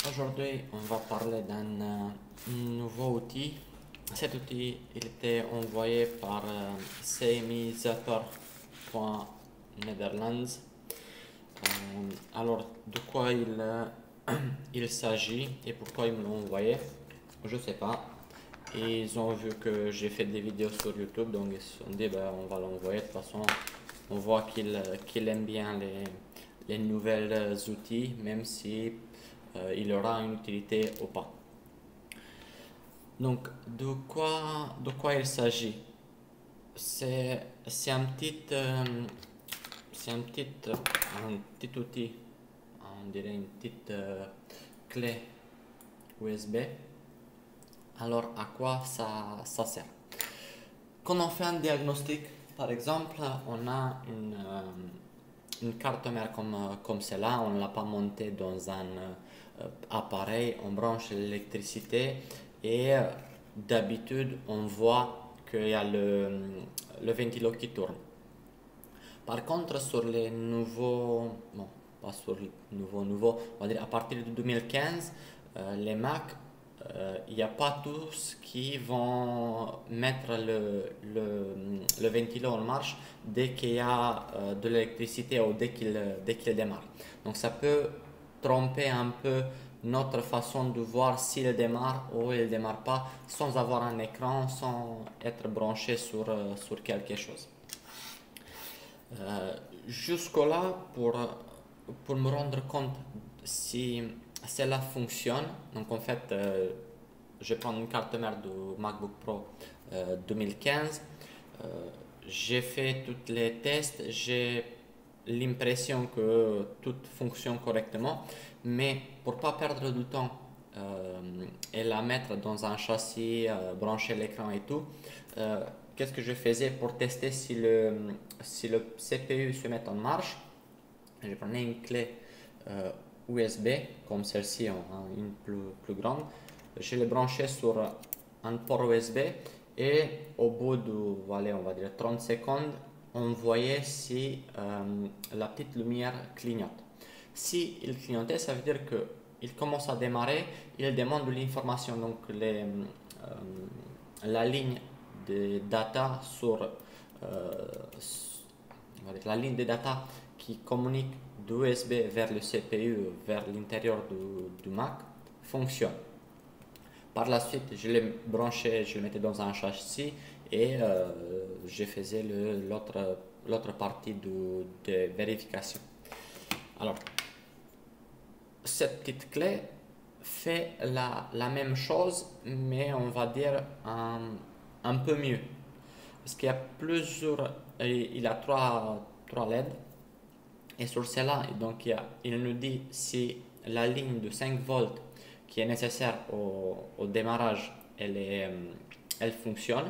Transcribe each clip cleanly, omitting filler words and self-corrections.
Aujourd'hui, on va parler d'un nouveau outil. Cet outil, il était envoyé par CMI-Zapper.Netherlands. Alors, de quoi il s'agit et pourquoi ils me l'ont envoyé, je sais pas. Ils ont vu que j'ai fait des vidéos sur YouTube, donc ils se sont dit, ben, on va l'envoyer. De toute façon, on voit qu'il aime bien les nouvelles outils, même si il aura une utilité ou pas. Donc, de quoi il s'agit? C'est un petit outil, on dirait une petite clé USB. Alors, à quoi ça sert? Quand on fait un diagnostic, par exemple, on a une carte mère comme celle-là, on ne l'a pas montée dans un appareil, on branche l'électricité et d'habitude on voit qu'il y a le ventilo qui tourne. Par contre, sur les nouveaux, bon, pas sur les nouveaux, on va dire à partir de 2015, les Mac, il n'y a pas tous qui vont mettre le ventilo en marche dès qu'il y a de l'électricité ou dès qu'il démarre. Donc ça peut tromper un peu notre façon de voir s'il démarre ou il ne démarre pas sans avoir un écran, sans être branché sur quelque chose. Jusque-là, pour me rendre compte si cela fonctionne, donc en fait, je vais prendre une carte mère du MacBook Pro 2015. Euh, j'ai fait tous les tests, j'ai l'impression que tout fonctionne correctement, mais pour pas perdre du temps et la mettre dans un châssis, brancher l'écran et tout, euh, qu'est-ce que je faisais pour tester si le CPU se met en marche? Je prenais une clé USB comme celle-ci, une plus grande. Je l'ai branchée sur un port USB et au bout de, allez, on va dire 30 secondes, on voyait si la petite lumière clignote. Si il clignotait, ça veut dire qu'il commence à démarrer, il demande de l'information, donc la ligne de data la ligne de data qui communique d'USB vers le CPU, vers l'intérieur du Mac, fonctionne. Par la suite, je l'ai branché, je le mettais dans un châssis et je faisais l'autre partie de vérification. Alors, cette petite clé fait la même chose, mais on va dire un peu mieux. Parce qu'il y a il a trois LED. Et sur celle-là, donc, il nous dit si la ligne de 5 volts qui est nécessaire au démarrage, elle fonctionne.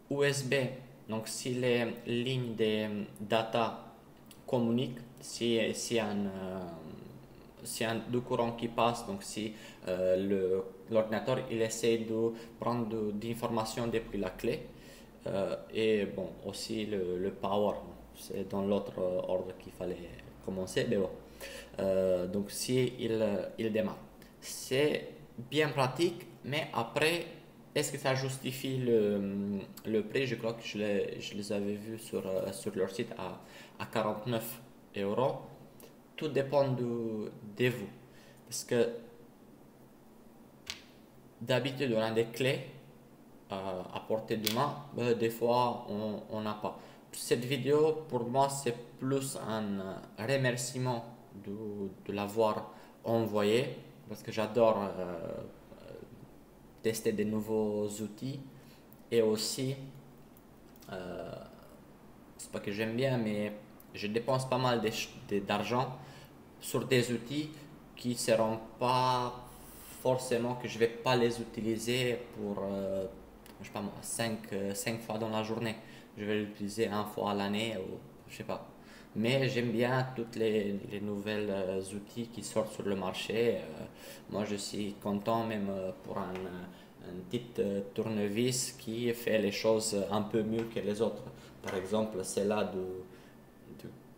USB, donc si les lignes de data communiquent, si un du courant qui passe, donc si l'ordinateur il essaie de prendre d'informations depuis la clé, et bon aussi le power, c'est dans l'autre ordre qu'il fallait commencer, mais bon. Donc si il démarre, c'est bien pratique, mais après, est-ce que ça justifie le prix? Je crois que je les avais vus sur leur site à 49 euros. Tout dépend de vous. Parce que d'habitude, on a des clés à portée de main, mais des fois, on n'a pas. Cette vidéo, pour moi, c'est plus un remerciement de l'avoir envoyé, parce que j'adore tester des nouveaux outils et aussi, euh, c'est pas que j'aime bien, mais je dépense pas mal d'argent sur des outils qui ne seront pas forcément que je vais pas les utiliser pour je sais pas moi, 5 fois dans la journée. Je vais l'utiliser une fois à l'année ou je sais pas. Mais j'aime bien toutes les nouvelles outils qui sortent sur le marché. Moi je suis content même pour un petit tournevis qui fait les choses un peu mieux que les autres. Par exemple, celle-là de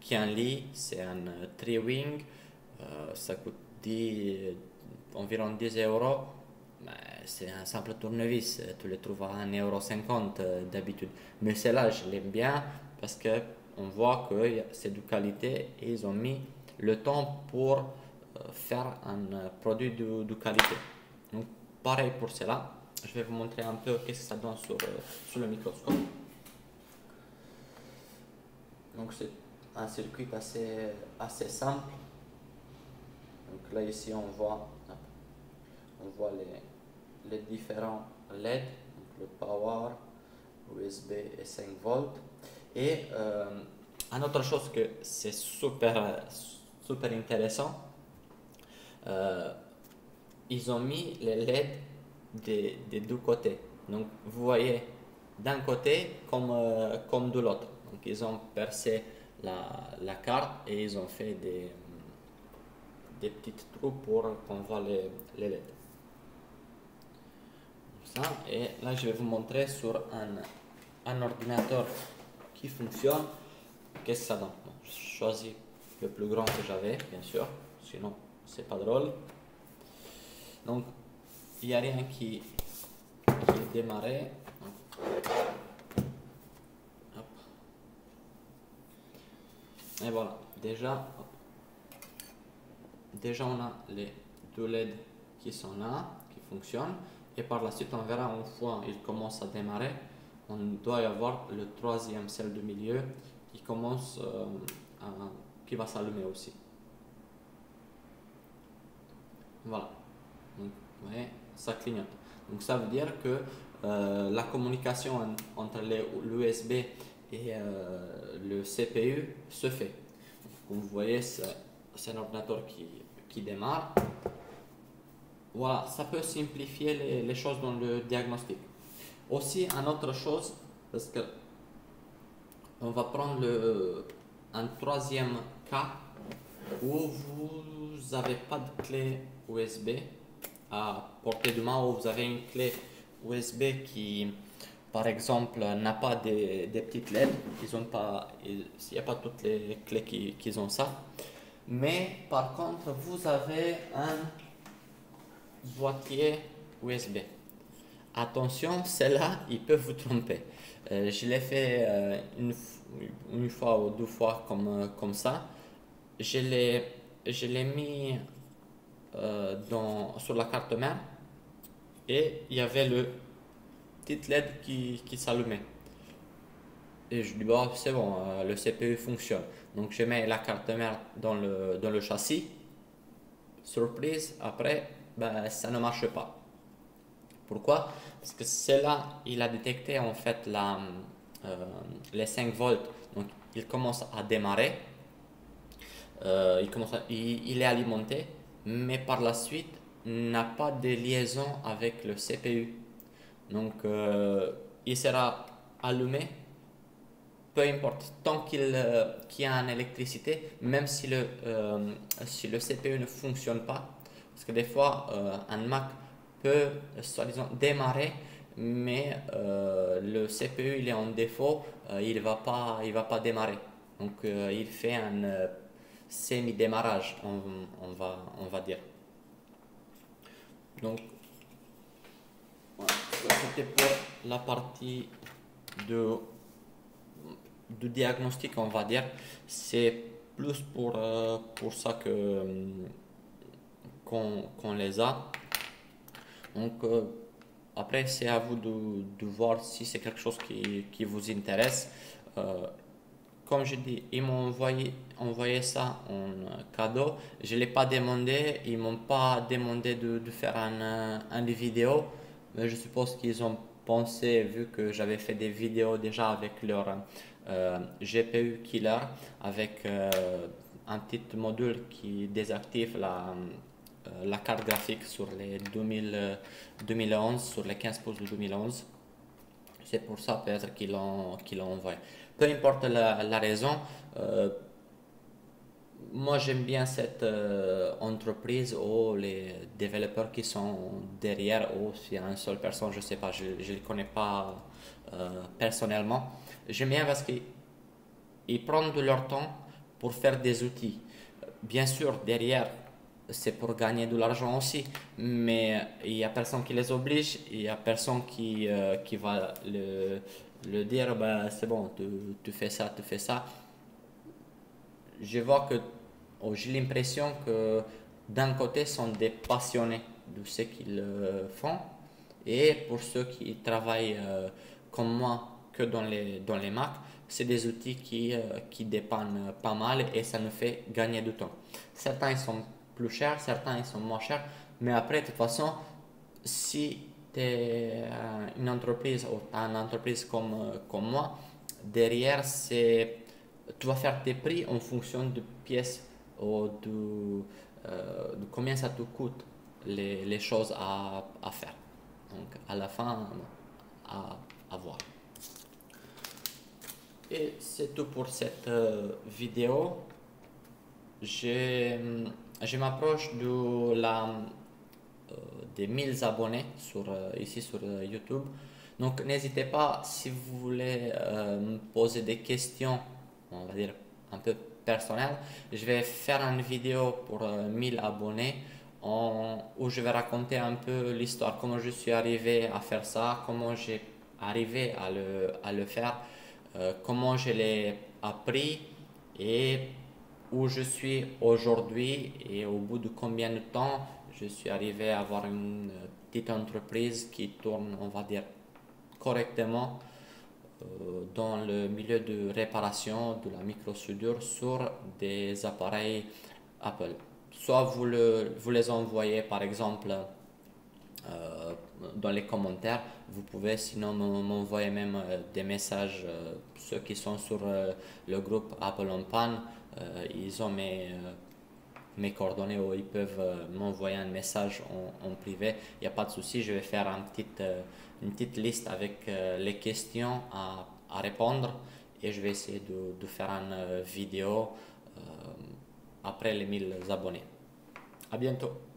Qianli, c'est un Triwing. Ça coûte environ 10 euros. Mais c'est un simple tournevis, tu le trouves à 1,50 € d'habitude. Mais celle-là, je l'aime bien parce que on voit que c'est de qualité et ils ont mis le temps pour faire un produit de qualité. Donc, pareil pour cela. Je vais vous montrer un peu qu'est-ce que ça donne sur le microscope. Donc, c'est un circuit assez simple. Donc là, ici, on voit les différents LED, donc le power, USB et 5 volts. Et une autre chose que c'est super intéressant, ils ont mis les LED des deux côtés. Donc vous voyez d'un côté comme de l'autre. Donc ils ont percé la carte et ils ont fait des petits trous pour qu'on voit les LED. Ça, et là je vais vous montrer sur un ordinateur qui fonctionne qu'est-ce que ça donne. Bon, je choisis le plus grand que j'avais, bien sûr, sinon c'est pas drôle. Donc il n'y a rien qui est démarré. Hop. Et voilà, déjà on a les deux LED qui sont là, qui fonctionnent. Et par la suite, on verra une fois il commence à démarrer, on doit y avoir le troisième, celle du milieu, qui commence qui va s'allumer aussi. Voilà. Donc, vous voyez, ça clignote. Donc ça veut dire que la communication entre l'USB et le CPU se fait. Comme vous voyez, c'est un ordinateur qui démarre. Voilà, ça peut simplifier les choses dans le diagnostic. Aussi, une autre chose, parce que on va prendre un troisième cas où vous n'avez pas de clé USB à portée de main, où vous avez une clé USB qui, par exemple, n'a pas des petites LED. Il n'y a pas toutes les clés qui ont ça. Mais par contre, vous avez un boîtier USB. Attention, celle-là, il peut vous tromper. Je l'ai fait une fois ou deux fois comme ça. Je l'ai mis sur la carte mère et il y avait le petit LED qui s'allumait. Et je dis, bon, c'est bon, le CPU fonctionne. Donc je mets la carte mère dans le châssis. Surprise, après, ben, ça ne marche pas. Pourquoi? Parce que celle-là, il a détecté en fait les 5 volts. Donc il commence à démarrer. Il est alimenté, mais par la suite n'a pas de liaison avec le CPU. Donc il sera allumé, peu importe, tant qu'il y a une électricité, même si le CPU ne fonctionne pas. Parce que des fois, un Mac peut, soi-disant, démarrer, mais le CPU il est en défaut, il va pas démarrer. Donc il fait un semi-démarrage, on va dire. Donc, voilà, c'était pour la partie de diagnostic, on va dire. C'est plus pour ça qu'on les a. Donc, après, c'est à vous de voir si c'est quelque chose qui vous intéresse. Comme je dis, ils m'ont envoyé ça en cadeau. Je ne l'ai pas demandé. Ils ne m'ont pas demandé de faire une vidéo. Mais je suppose qu'ils ont pensé, vu que j'avais fait des vidéos déjà avec leur GPU killer, avec un petit module qui désactive la carte graphique sur les 2011, sur les 15 pouces de 2011. C'est pour ça peut-être qu'ils l'ont envoyé. Peu importe la raison, moi j'aime bien cette entreprise ou les développeurs qui sont derrière, ou s'il y a une seule personne, je ne sais pas, je ne les connais pas personnellement. J'aime bien parce qu'ils prennent de leur temps pour faire des outils. bien sûr, derrière, c'est pour gagner de l'argent aussi, mais il n'y a personne qui les oblige, il n'y a personne qui va le dire, bah, c'est bon, tu fais ça, tu fais ça. Je vois que, oh, j'ai l'impression que d'un côté, sont des passionnés de ce qu'ils font, et pour ceux qui travaillent comme moi que dans les Mac, c'est des outils qui dépannent pas mal et ça nous fait gagner du temps. Certains ils sont plus chers, certains ils sont moins chers, mais après, de toute façon, si tu es une entreprise ou t'as une entreprise comme moi, derrière, tu vas faire tes prix en fonction de pièces ou de combien ça te coûte les choses à faire. Donc, à la fin, à, à voir. Et c'est tout pour cette vidéo. Je, je m'approche des 1000 abonnés ici sur YouTube. Donc n'hésitez pas si vous voulez me poser des questions, on va dire un peu personnelles. Je vais faire une vidéo pour 1000 abonnés où je vais raconter un peu l'histoire, comment je suis arrivé à faire ça, comment j'ai arrivé à le faire, comment je l'ai appris et où je suis aujourd'hui et au bout de combien de temps je suis arrivé à avoir une petite entreprise qui tourne, on va dire, correctement dans le milieu de réparation de la microsoudure sur des appareils Apple. Soit vous les envoyez par exemple euh, dans les commentaires, vous pouvez sinon m'envoyer même des messages, ceux qui sont sur le groupe Apple en panne, ils ont mes coordonnées ou ils peuvent m'envoyer un message en privé. Il n'y a pas de souci, je vais faire une petite liste avec les questions à répondre et je vais essayer de faire une vidéo après les 1000 abonnés. À bientôt.